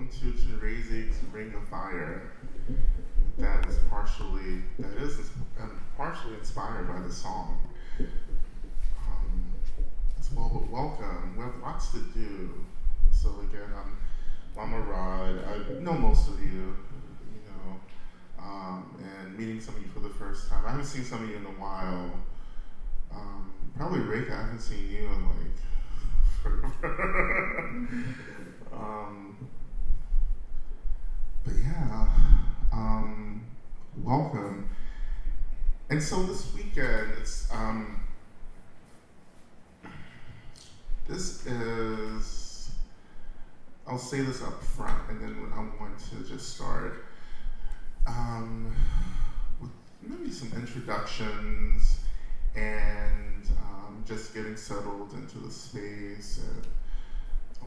welcome to Chenrezig's Ring of Fire. That is partially inspired by the song as well. But welcome. We have lots to do. So again, I'm Lama Rod. I know most of you, and meeting some of you for the first time. I haven't seen some of you in a while. Probably Rick, I haven't seen you in but yeah, welcome. And so this weekend, I'll say this up front, and then I want to just start with maybe some introductions and just getting settled into the space and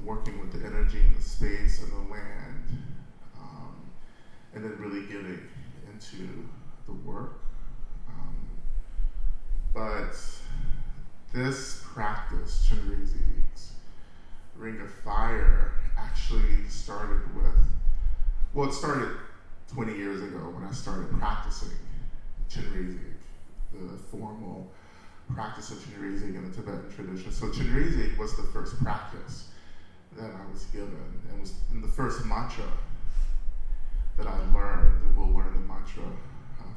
working with the energy in the space and the land, and then really getting into the work. But this practice, Chenrezig's Ring of Fire, actually started it started 20 years ago when I started practicing Chenrezig, the formal practice of Chenrezig in the Tibetan tradition. So Chenrezig was the first practice that I was given, and was the first mantra that I learned, and we'll learn the mantra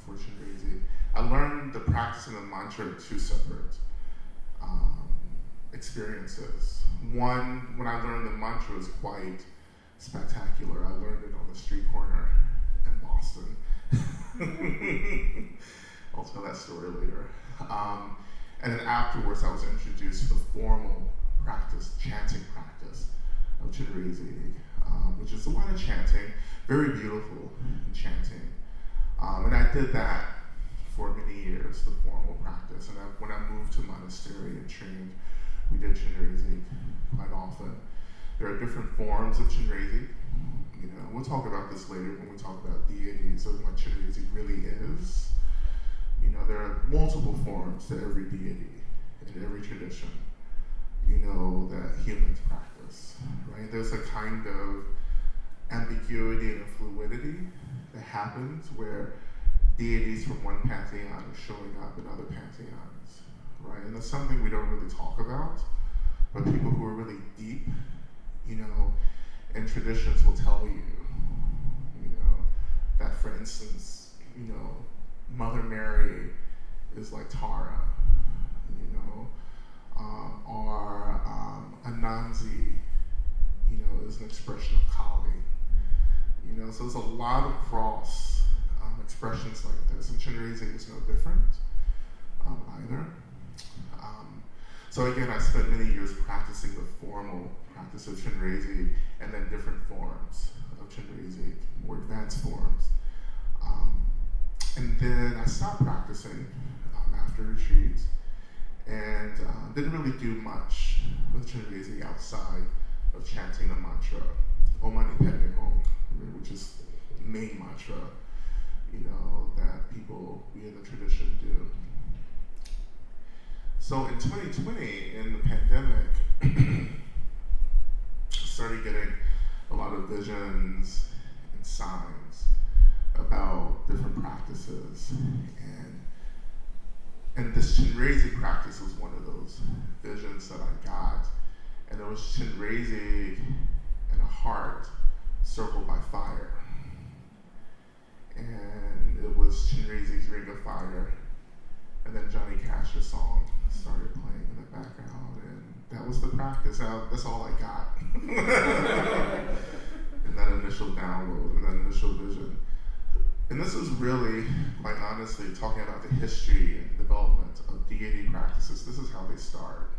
for Chenrezig. I learned the practicing of the mantra in two separate experiences. One, when I learned the mantra, was quite spectacular. I learned it on the street corner in Boston. I'll tell that story later. And then afterwards, I was introduced to the formal practice, chanting practice of Chenrezig, which is a lot of chanting, very beautiful chanting. And I did that for many years, the formal practice. And when I moved to monastery and trained, we did Chenrezig quite often. There are different forms of Chenrezig. We'll talk about this later when we talk about deities and what Chenrezig really is. There are multiple forms to every deity in every tradition, that humans practice, right? There's a kind of ambiguity and fluidity that happens where deities from one pantheon are showing up in other pantheons, right? And that's something we don't really talk about, but people who are really deep, in traditions will tell you, that for instance, Mother Mary is like Tara, or Anansi, is an expression of Kali, so there's a lot of cross expressions like this, and Chenrezig is no different either. So again, I spent many years practicing the formal practice of Chenrezig, and then different forms of Chenrezig, more advanced forms. And then I stopped practicing after retreats, and didn't really do much with Chenrezig outside of chanting the mantra, Om Mani Padme Hum, which is the main mantra, that we in the tradition do. So in 2020, in the pandemic, I started getting a lot of visions and signs about different practices, and this Chenrezig practice was one of those visions that I got, and it was Chenrezig and a heart circled by fire, and it was Chenrezig's Ring of Fire, and then Johnny Cash's song started playing in the background, and that was the practice. That's all I got. And that initial download, and that initial vision. And this is really, quite honestly, talking about the history and development of deity practices. This is how they start.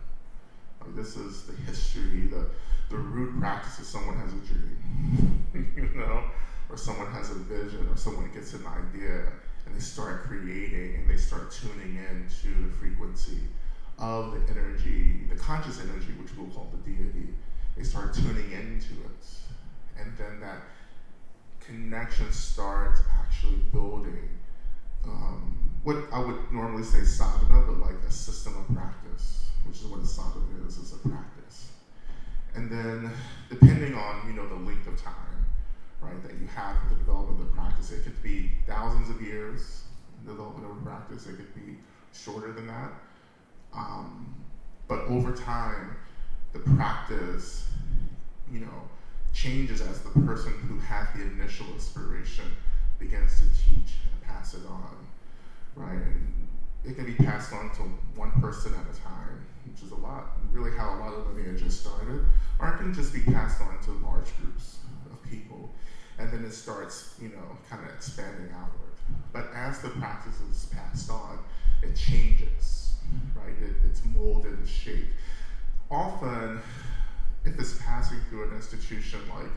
This is the history, the root practice is someone has a dream, or someone has a vision, or someone gets an idea, and they start creating, and they start tuning in to the frequency of the energy, the conscious energy, which we'll call the deity. They start tuning into it, and then that connection starts actually building what I would normally say sadhana, but like a system of practice, which is what a sadhana is a practice. And then, depending on the length of time, right, that you have for the development of the practice. It could be thousands of years in the development of a practice. It could be shorter than that. But over time, the practice, changes as the person who had the initial inspiration begins to teach and pass it on, right? And it can be passed on to one person at a time, which is really how a lot of lineages started, or it can just be passed on to large groups of people, and then it starts, kind of expanding outward. But as the practice is passed on, it changes, right? It's molded, it's shaped. Often, if it's passing through an institution like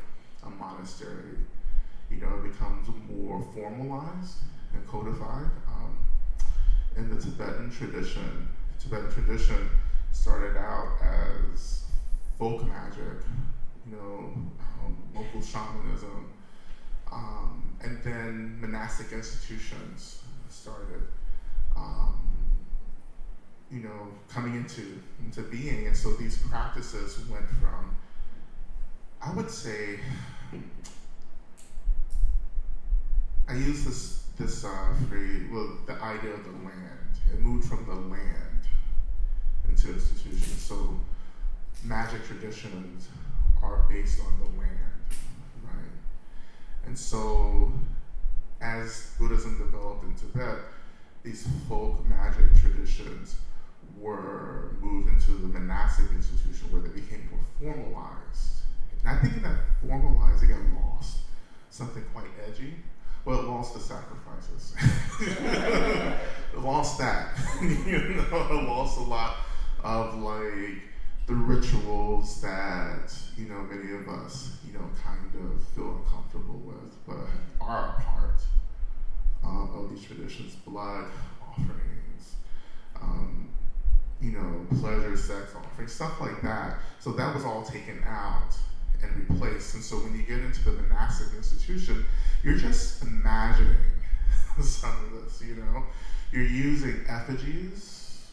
a monastery, it becomes more formalized and codified. In the Tibetan tradition started out as folk magic, local shamanism, and then monastic institutions started, coming into being. And so these practices went from, I would say, I use this phrase, the idea of the land. It moved from the land into institutions. So magic traditions are based on the land, right? And so as Buddhism developed in Tibet, these folk magic traditions were moved into the monastic institution where they became more formalized. And I think in that formalizing, it lost something quite edgy. Well, it lost the sacrifices. It lost that. It lost a lot of the rituals that many of us kind of feel uncomfortable with, but are a part of these traditions. Blood offerings, pleasure, sex offerings, stuff like that. So that was all taken out and replaced. And so when you get into the monastic institution, you're just imagining some of this, You're using effigies,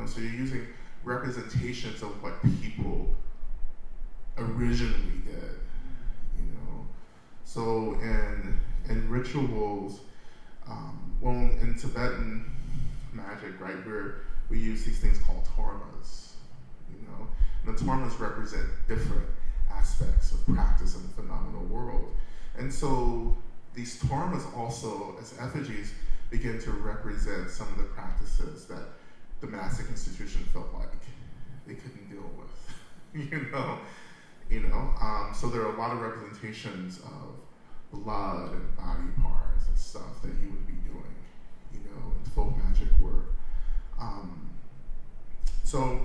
so you're using representations of what people originally did, So in rituals, in Tibetan magic, right, we use these things called dharmas, And the dharmas represent different aspects of practice in the phenomenal world. And so these dharmas also, as effigies, begin to represent some of the practices that the monastic institution felt like they couldn't deal with, So there are a lot of representations of blood and body parts and stuff that he would be doing, in folk magic work. So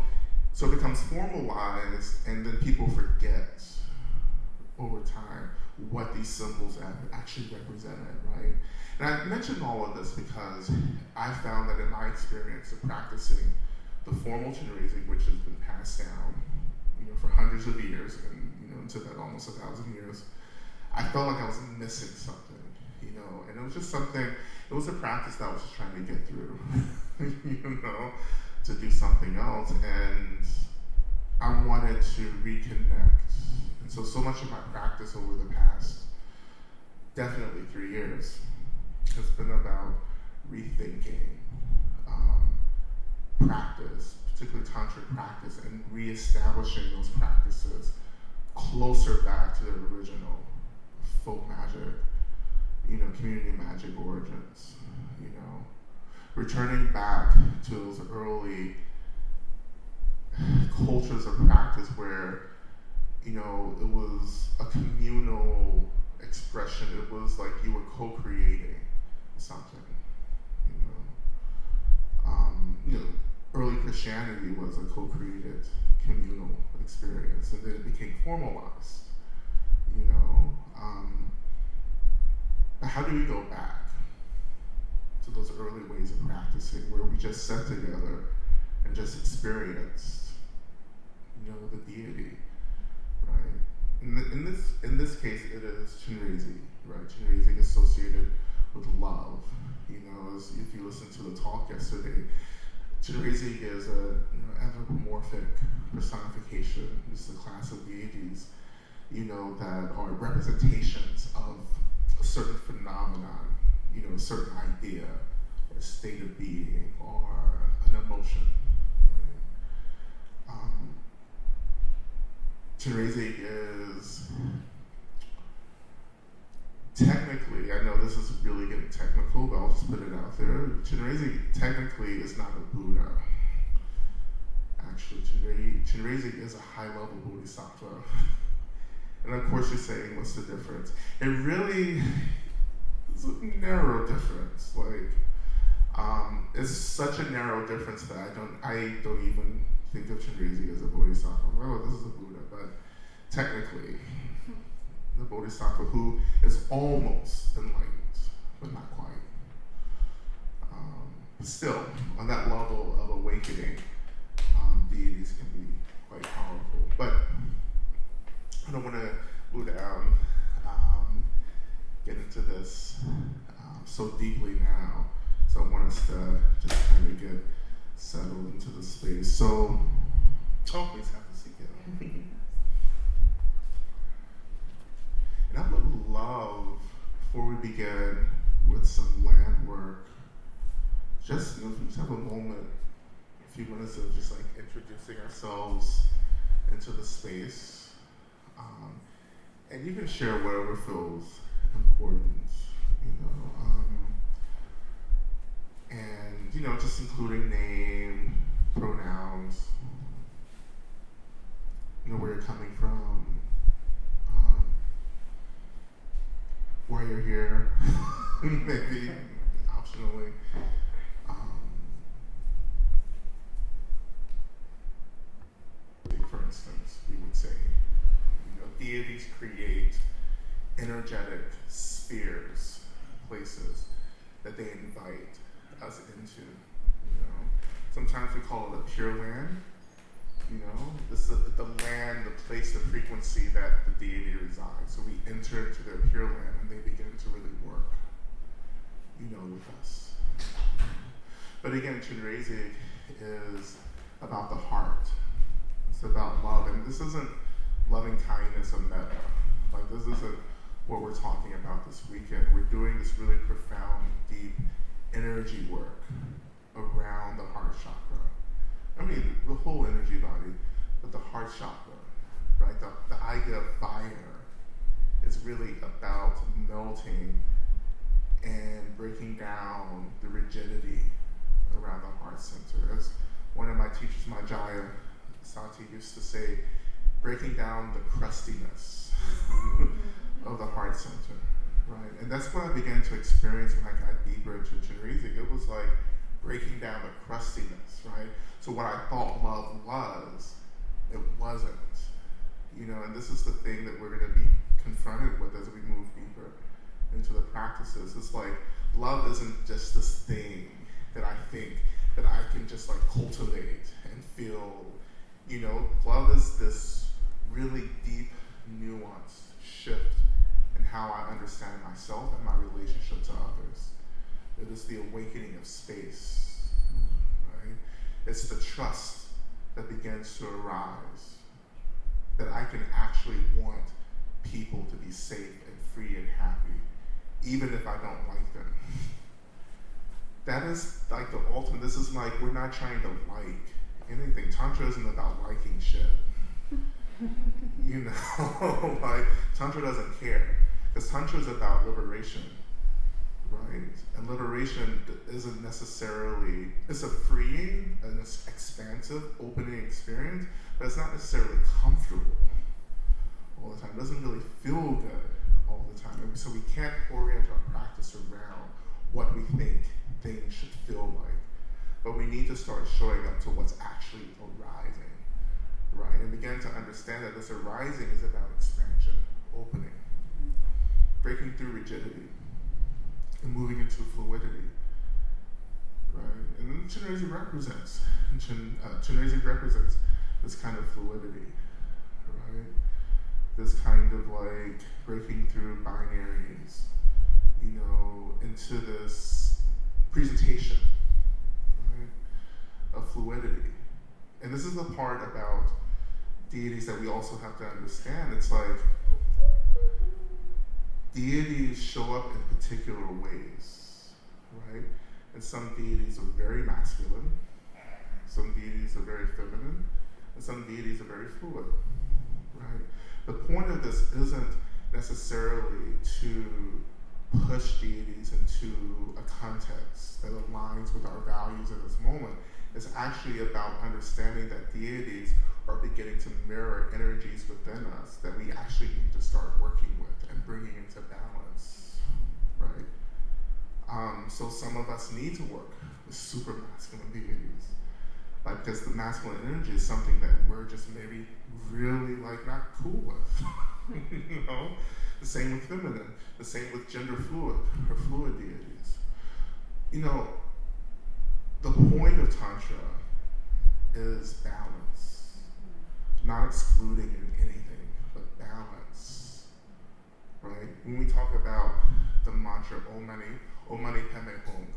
it becomes formalized, and then people forget over time what these symbols actually represented, right? And I mentioned all of this because I found that in my experience of practicing the formal Chenrezig, which has been passed down, for hundreds of years, and in Tibet almost 1,000 years, I felt like I was missing something, and it was just something. It was a practice that I was just trying to get through, to do something else, and I wanted to reconnect. And so much of my practice over the past, definitely 3 years, has been about rethinking practice, particularly tantric practice, and reestablishing those practices closer back to their original folk magic, community magic origins, returning back to those early cultures of practice where, it was a communal expression. It was like you were co-creating something, early Christianity was a co-created communal experience, and then it became formalized, But how do we go back to those early ways of practicing where we just sat together and just experienced, the deity, right? In this case, it is Chenrezig, right? Chenrezig associated with love. If you listen to the talk yesterday, Chenrezig is a anthropomorphic personification. It's a class of deities, that are representations of a certain phenomenon, a certain idea, or a state of being, or an emotion. Right? Chenrezig is technically, I know this is really getting technical, but I'll just put it out there. Chenrezig technically is not a Buddha. Actually, Chenrezig is a high-level bodhisattva. And of course you're saying, what's the difference? It really is a narrow difference. It's such a narrow difference that I don't even think of Chenrezig as a bodhisattva. Oh, this is a Buddha, but technically, the bodhisattva who is almost enlightened, but not quite. But still, on that level of awakening, deities can be quite powerful. But I don't want to move down, get into this so deeply now. So I want us to just kind of get settled into the space. So, please have a seat. And I would love, before we begin with some land work, just if we just have a moment, a few minutes of just introducing ourselves into the space. And you can share whatever feels important, and just including name, pronouns, where you're coming from, why you're here, maybe optionally. For instance, we would say, deities create energetic spheres, places that they invite us into. Sometimes we call it a pure land. This is the land, the place, the frequency that the deity resides. So we enter into their pure land and they begin to really work, with us. But again, Chenrezig is about the heart. It's about love, and this isn't loving kindness or metta. This isn't what we're talking about this weekend. We're doing this really profound, deep energy work around the heart chakra. I mean, the whole energy body, but the heart chakra, right? The idea of fire is really about melting and breaking down the rigidity around the heart center. As one of my teachers, Majaya Sati, used to say, breaking down the crustiness of the heart center, right? And that's what I began to experience when I got deeper into Chenrezig. It was like breaking down the crustiness, right? So what I thought love was, it wasn't, and this is the thing that we're going to be confronted with as we move deeper into the practices. It's like, love isn't just this thing that I think that I can just cultivate and feel, love is this really deep, nuanced shift in how I understand myself and my relationship to others. It is the awakening of space, right? It's the trust that begins to arise, that I can actually want people to be safe and free and happy, even if I don't like them. That is the ultimate. This is we're not trying to like anything. Tantra isn't about liking shit. Tantra doesn't care. Because Tantra is about liberation, right? And liberation isn't necessarily, it's a freeing, an expansive, opening experience, but it's not necessarily comfortable all the time. It doesn't really feel good all the time. And so we can't orient our practice around what we think things should feel like. But we need to start showing up to what's actually arising, right? And begin to understand that this arising is about expansion, opening, breaking through rigidity, and moving into fluidity, right? And then Chenrezig represents this kind of fluidity, right? This kind of breaking through binaries, into this presentation, right, of fluidity. And this is the part about deities that we also have to understand. It's deities show up in particular ways, right? And some deities are very masculine, some deities are very feminine, and some deities are very fluid, right? The point of this isn't necessarily to push deities into a context that aligns with our values in this moment. It's actually about understanding that deities are beginning to mirror energies within us that we actually need to start working with and bringing into balance, right? So some of us need to work with super masculine deities, like, because the masculine energy is something that we're just maybe really like not cool with, you know? The same with feminine, the same with gender fluid or fluid deities. You know, the point of Tantra is balance, not excluding anything, but balance, right? When we talk about the mantra Om Mani Padme Hum,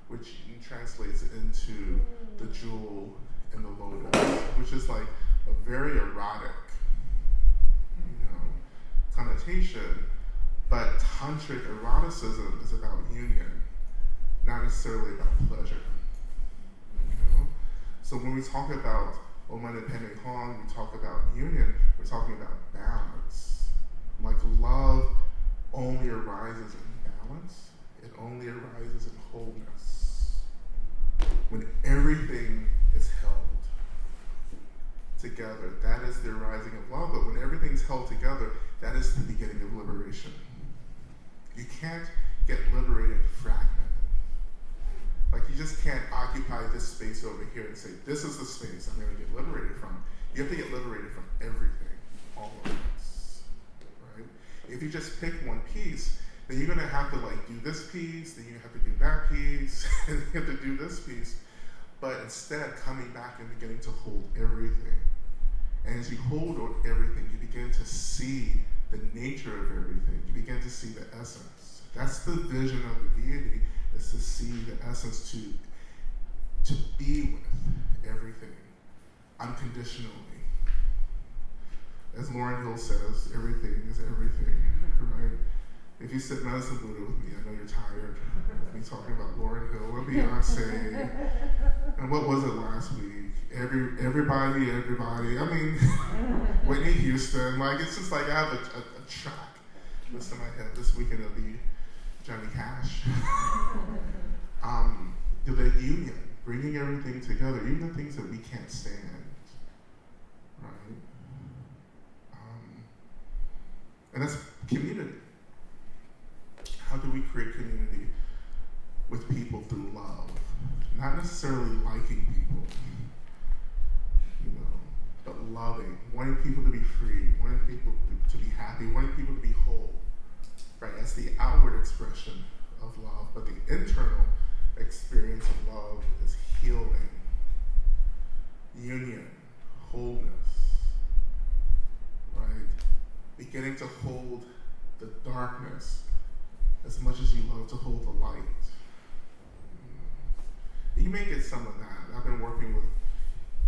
which translates into the jewel in the lotus, which is like a very erotic, you know, connotation, but tantric eroticism is about union, not necessarily about pleasure. You know? So when we talk about Om Mani Padme Hum, we talk about union, we're talking about balance. Like, love only arises in balance, it only arises in wholeness. When everything is held together, that is the arising of love. But when everything's held together, that is the beginning of liberation. You can't get liberated fragmented. Like, you just can't occupy this space over here and say, this is the space I'm going to get liberated from. You have to get liberated from everything, all of this, right? If you just pick one piece, then you're going to have to like do this piece, then you have to do that piece, and you have to do this piece. But instead, coming back and beginning to hold everything. And as you hold everything, you begin to see the nature of everything. You begin to see the essence. That's the vision of the deity, is to see the essence, to be with everything unconditionally. As Lauryn Hill says, everything is everything, right? If you sit Medicine Buddha with me, I know you're tired of me talking about Lauryn Hill or Beyonce. And what was it last week? Everybody. I mean, Whitney Houston. Like, it's just like I have a track list in my head. This weekend it'll be Johnny Cash. The union, bringing everything together, even the things that we can't stand, right? And that's community. How do we create community with people through love? Not necessarily liking people, you know, but loving, wanting people to be free, wanting people to be happy, wanting people to be whole, right? That's the outward expression of love, but the internal experience of love is healing, union, wholeness, right? Beginning to hold the darkness as much as you love to hold the light. You may get some of that. I've been working with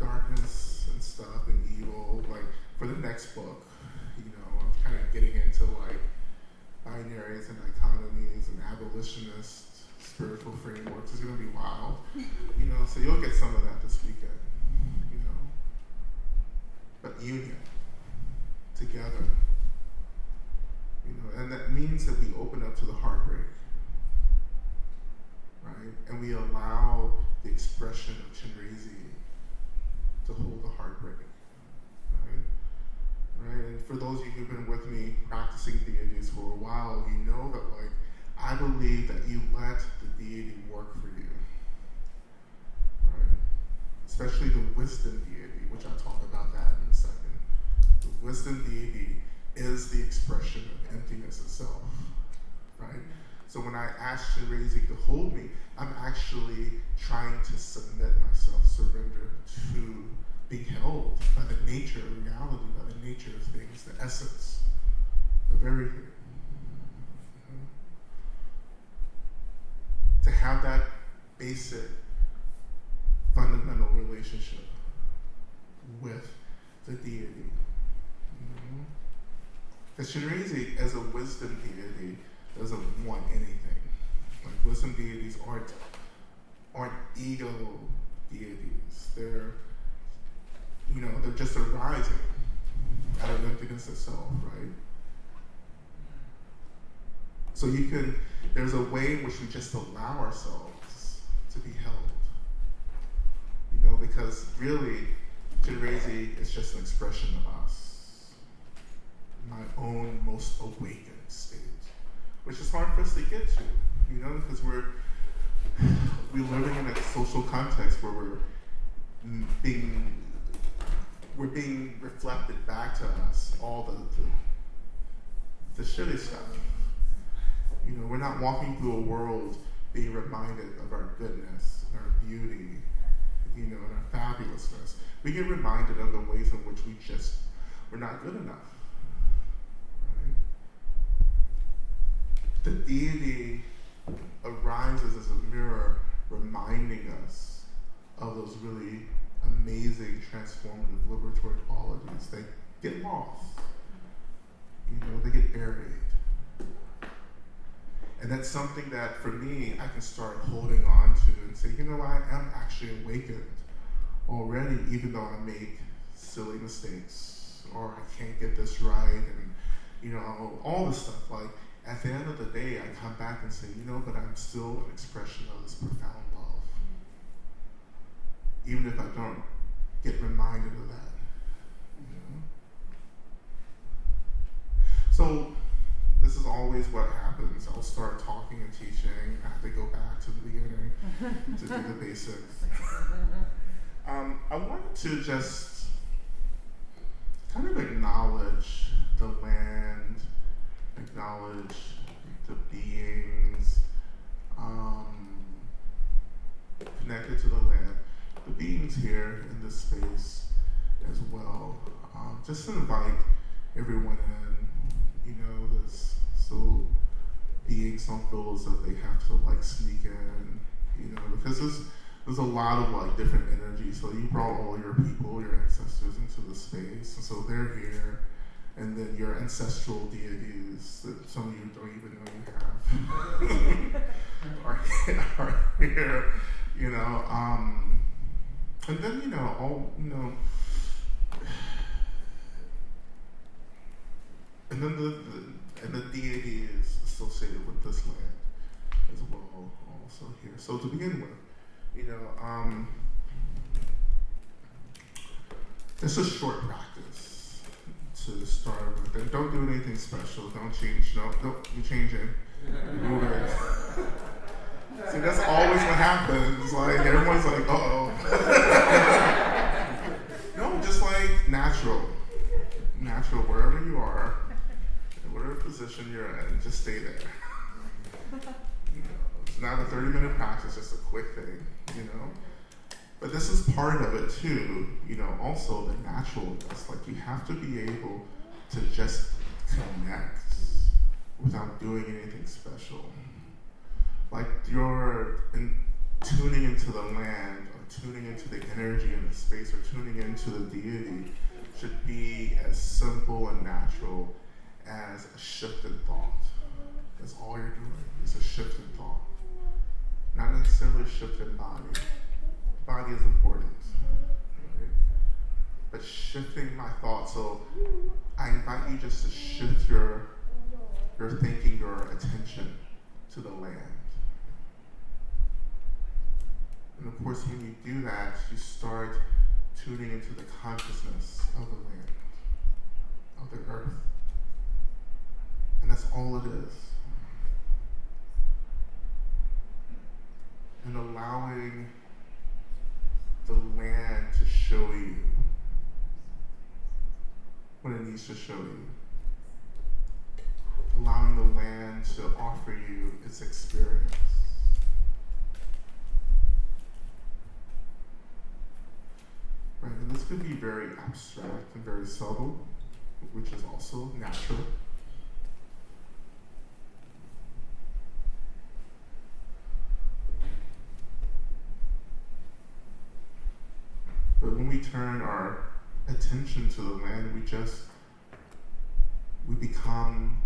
darkness and stuff and evil. Like, for the next book, you know, I'm kind of getting into like binaries and dichotomies and abolitionist spiritual frameworks. It's gonna be wild, you know. So you'll get some of that this weekend, you know. But union, together, you know, and that means that we open up to the heartbreak, right? And we allow the expression of Chenrezig to hold the heartbreak, right? Right? And for those of you who've been with me practicing deities for a while, you know that, like, I believe that you let the deity work for you, right? Especially the wisdom deity, which I'll talk about that in a second. The wisdom deity is the expression of emptiness itself, right? So when I ask Chenrezig to hold me, I'm actually trying to submit myself, surrender to being held by the nature of reality, by the nature of things, the essence of everything. To have that basic, fundamental relationship with the deity. Because Chenrezig, as a wisdom deity, doesn't want anything. Like, wisdom deities aren't ego deities. They're just arising out of emptiness itself, right? So there's a way in which we just allow ourselves to be held. Because really, Chenrezig is just an expression of us. My own most awakened state, which is hard for us to get to, because we're living in a social context where we're being reflected back to us all the shitty stuff. We're not walking through a world being reminded of our goodness and our beauty, and our fabulousness. We get reminded of the ways in which we're not good enough. Right? The deity arises as a mirror, reminding us of those really amazing, transformative, liberatory qualities. They get lost. They get buried. And that's something that, for me, I can start holding on to and say, I am actually awakened already, even though I make silly mistakes, or I can't get this right, and, all this stuff. Like, at the end of the day, I come back and say, but I'm still an expression of this profound love. Even if I don't get reminded of that. So, this is always what happens. I'll start talking and teaching. I have to go back to the beginning to do the basics. I wanted to just kind of acknowledge the land, acknowledge the beings connected to the land, the beings here in this space as well. Just to invite everyone in. So beings don't feel as if they have to sneak in, because there's a lot of different energies. So you brought all your people, your ancestors into the space, and so they're here. And then your ancestral deities that some of you don't even know you have are here, and then all and then the deity is associated with this land as well, also here. So to begin with, it's a short practice to start with. And don't do anything special. Don't change. No, you changing. Move it. See, that's always what happens. Everyone's like, uh-oh. No, just natural. Natural, wherever you are. Whatever position you're in, just stay there. It's not a 30-minute practice, just a quick thing, But this is part of it too, also the naturalness. You have to be able to just connect without doing anything special. You're tuning into the land, or tuning into the energy in the space, or tuning into the deity should be as simple and natural as a shift in thought. That's all you're doing, is a shift in thought. Not necessarily a shift in body. Body is important, right? But shifting my thought. So I invite you just to shift your thinking, your attention to the land. And of course, when you do that, you start tuning into the consciousness of the land, of the earth. And that's all it is. And allowing the land to show you what it needs to show you. Allowing the land to offer you its experience. Right, and this could be very abstract and very subtle, which is also natural. But when we turn our attention to the land, we become become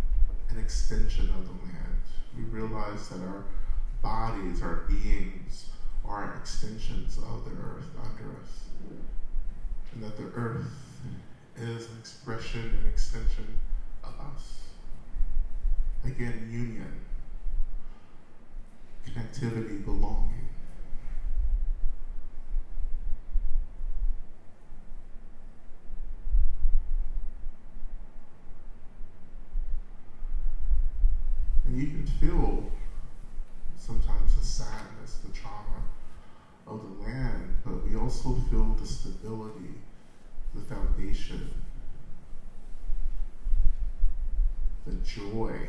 an extension of the land. We realize that our bodies, our beings, are extensions of the earth under us. And that the earth is an expression and extension of us. Again, union, connectivity, belonging. And you can feel sometimes the sadness, the trauma of the land, but we also feel the stability, the foundation, the joy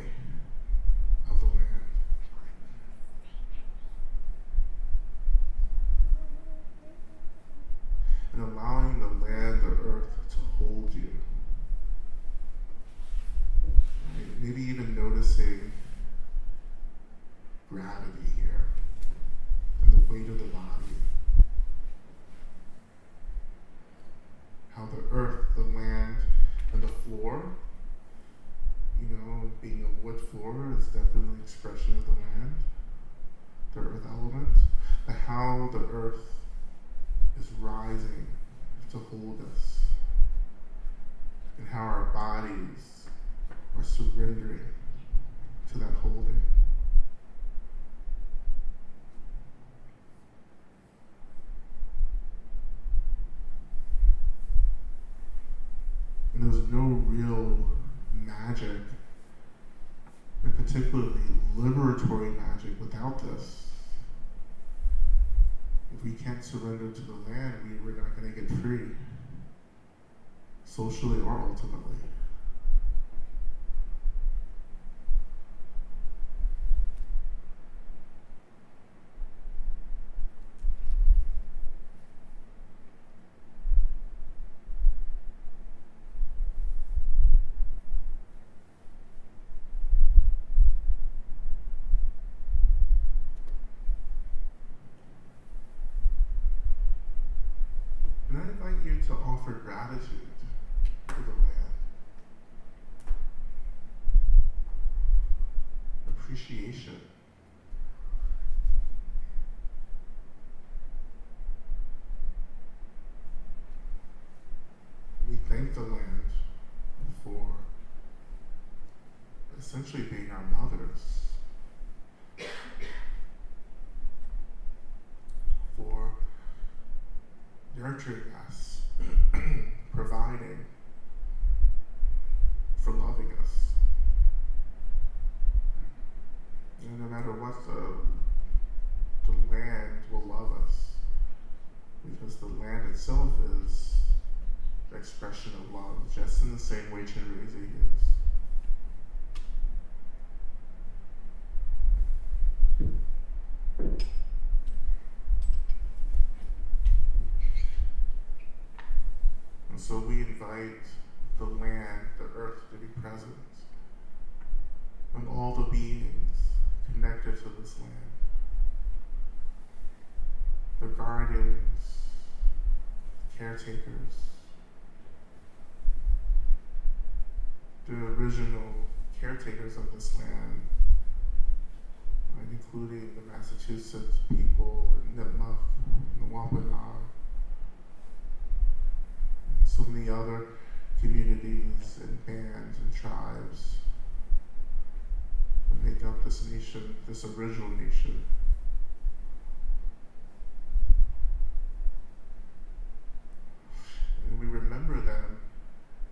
of the land. And allowing the land, the earth, to hold you. Maybe even noticing gravity here and the weight of the body. How the earth, the land, and the floor, being a wood floor is definitely an expression of the land, the earth element, but how the earth is rising to hold us, and how our bodies are surrendering to that holding. And there's no real magic, and particularly liberatory magic, without this. If we can't surrender to the land, we're not going to get free, socially or ultimately. And I invite you to offer gratitude to the land, appreciation. We thank the land for essentially being our mothers, for nurturing us, providing, for loving us. And no matter what, the land will love us, because the land itself is the expression of love, just in the same way Chenrezig is. And so we invite the land, the earth, to be present, and all the beings connected to this land. The guardians, the caretakers, the original caretakers of this land, including the Massachusetts people, and Nipmuc, and the Wampanoag, and so many other communities and bands and tribes that make up this nation, this original nation. And we remember them,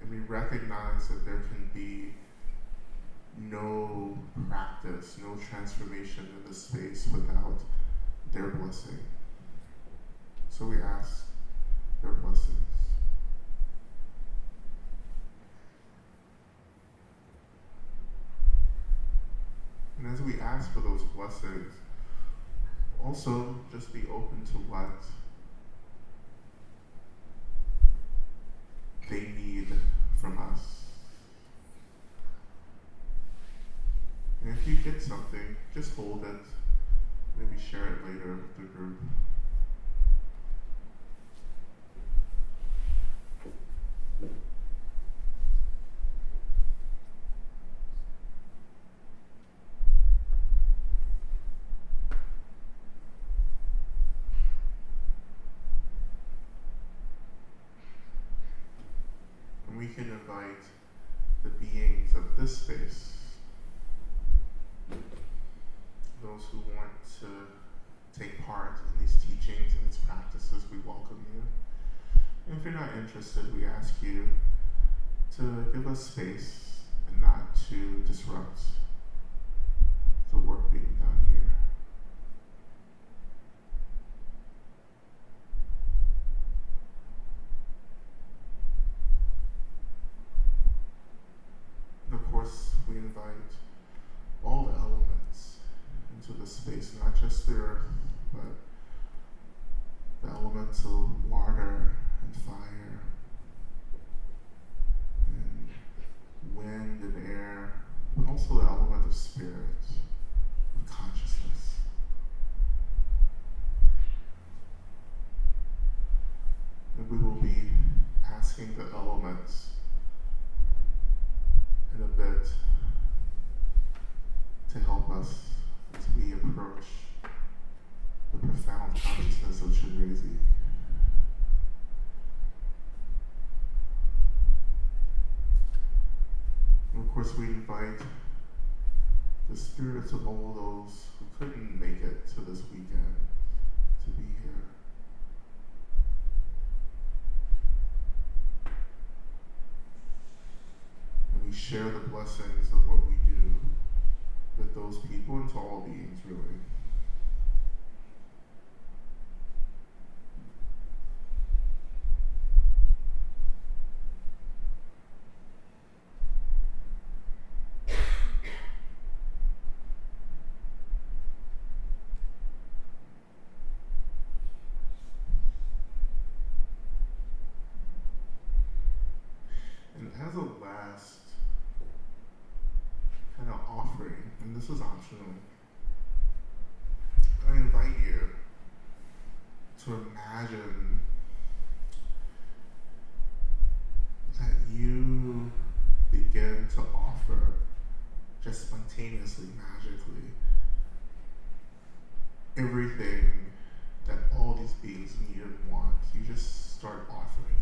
and we recognize that there can be no practice, no transformation in this space without their blessing. So we ask their blessings. And as we ask for those blessings, also just be open to what they need from us. And if you get something, just hold it. Maybe share it later with the group. invite the beings of this space, those who want to take part in these teachings and these practices, we welcome you. And if you're not interested, we ask you to give us space and not to disrupt the work being done here. And of course, we invite all the elements into this space, not just the earth, but the elements of water and fire and wind and air, but also the element of spirit, of consciousness. And we will be asking the elements in a bit to help us as we approach the profound consciousness of Chenrezig. And of course, we invite the spirits of all those who couldn't make it to this weekend to be here. And we share the blessings of what we do with those people and to all beings, really. And as a last kind of offering, and this is optional, I invite you to imagine that you begin to offer just spontaneously, magically, everything that all these beings need and want. You just start offering it.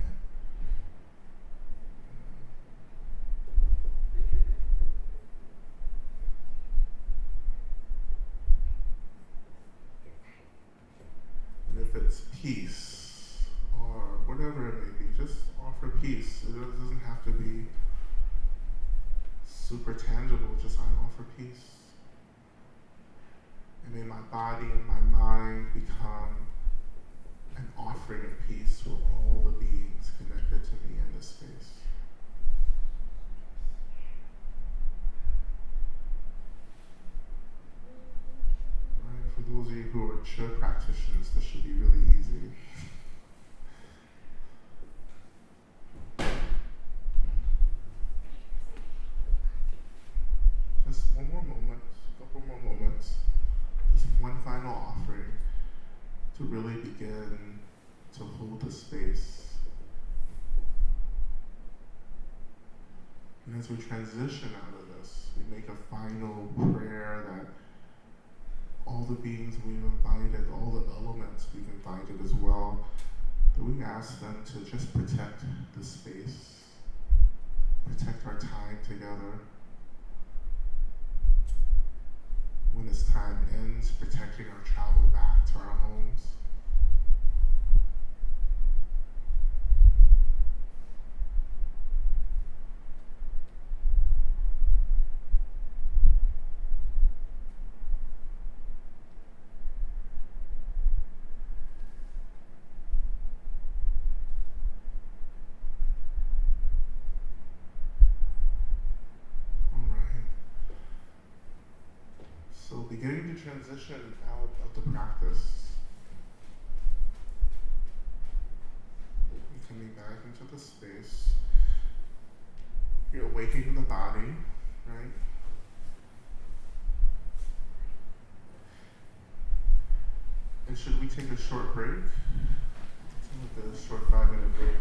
If it's peace or whatever it may be, just offer peace. It doesn't have to be super tangible, just I offer peace. And may my body and my mind become an offering of peace for all the beings connected to me in this space. For those of you who are Che practitioners, this should be really easy. Just one more moment, a couple more moments, just one final offering to really begin to hold the space. And as we transition out of this, we make a final prayer that all the beings we've invited, all the elements we've invited as well, that we ask them to just protect the space, protect our time together. When this time ends, protecting our travel back to our homes. So beginning to transition out of the practice, and coming back into the space, you're awakening the body, right? And should we take a short break? Take a short 5-minute break.